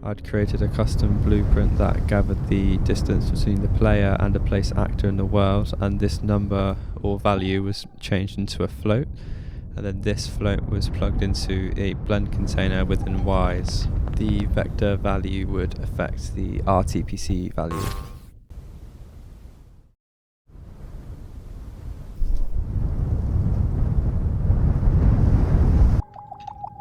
I'd created a custom blueprint that gathered the distance between the player and a place actor in the world, and this number or value was changed into a float, and then this float was plugged into a blend container within WWISE. The vector value would affect the RTPC value.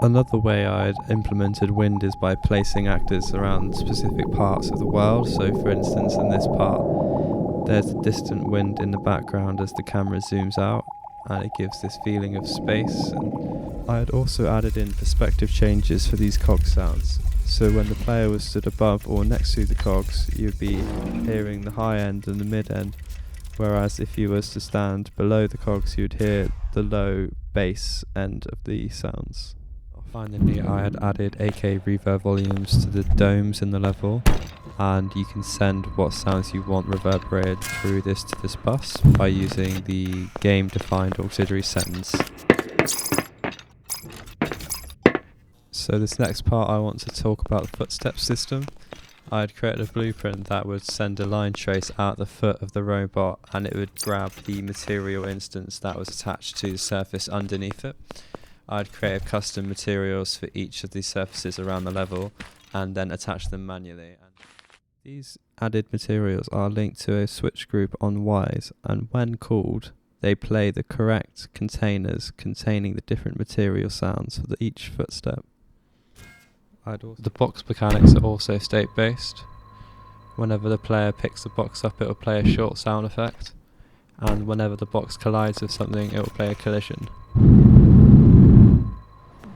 Another way I'd implemented wind is by placing actors around specific parts of the world. So for instance, in this part, there's a distant wind in the background as the camera zooms out, and it gives this feeling of space. And I had also added in perspective changes for these cog sounds. So when the player was stood above or next to the cogs, you'd be hearing the high end and the mid end, whereas if you was to stand below the cogs, you'd hear the low bass end of the sounds. Finally, I had added AK reverb volumes to the domes in the level, and you can send what sounds you want reverberated through this to this bus by using the game-defined auxiliary sentence. So this next part I want to talk about the footstep system. I had created a blueprint that would send a line trace out the foot of the robot, and it would grab the material instance that was attached to the surface underneath it. I'd create custom materials for each of these surfaces around the level and then attach them manually. And these added materials are linked to a switch group on WWISE, and when called, they play the correct containers containing the different material sounds for each footstep. The box mechanics are also state-based. Whenever the player picks the box up, it will play a short sound effect, and whenever the box collides with something, it will play a collision.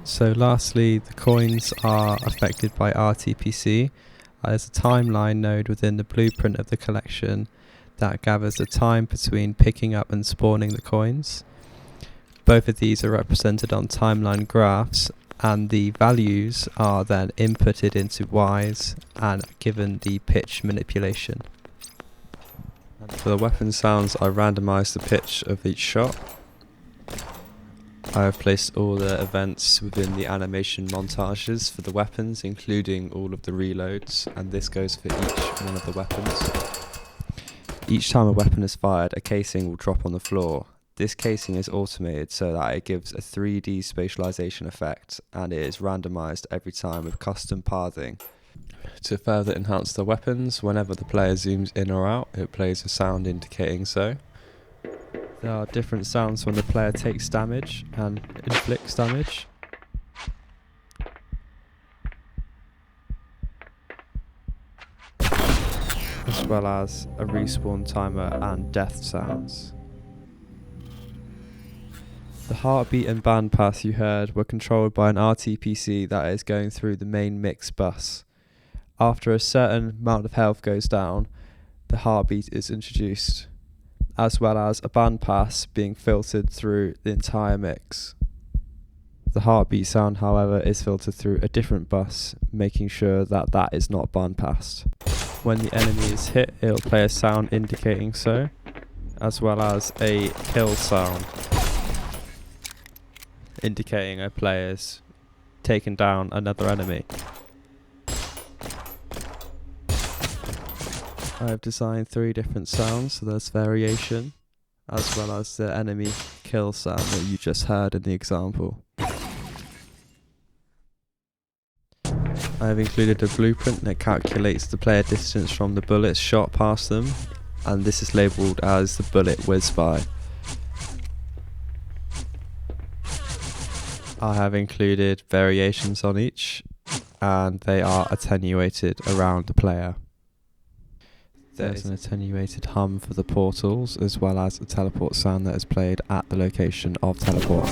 So lastly, the coins are affected by RTPC. There's a timeline node within the blueprint of the collection that gathers the time between picking up and spawning the coins. Both of these are represented on timeline graphs, and the values are then inputted into WWISE and given the pitch manipulation. And for the weapon sounds, I randomized the pitch of each shot. I have placed all the events within the animation montages for the weapons, including all of the reloads, and this goes for each one of the weapons. Each time a weapon is fired, a casing will drop on the floor. This casing is automated so that it gives a 3D spatialization effect, and it is randomized every time with custom pathing. To further enhance the weapons, whenever the player zooms in or out, it plays a sound indicating so. There are different sounds when the player takes damage and inflicts damage. As well as a respawn timer and death sounds. The heartbeat and bandpass you heard were controlled by an RTPC that is going through the main mix bus. After a certain amount of health goes down, the heartbeat is introduced, as well as a bandpass being filtered through the entire mix. The heartbeat sound, however, is filtered through a different bus, making sure that that is not bandpassed. When the enemy is hit, it will play a sound indicating so, as well as a kill sound, indicating a player's taken down another enemy. I have designed 3 different sounds, so there's variation, as well as the enemy kill sound that you just heard in the example. I have included a blueprint that calculates the player distance from the bullets shot past them, and this is labelled as the bullet whiz by. I have included variations on each, and they are attenuated around the player. There's an attenuated hum for the portals, as well as a teleport sound that is played at the location of teleport.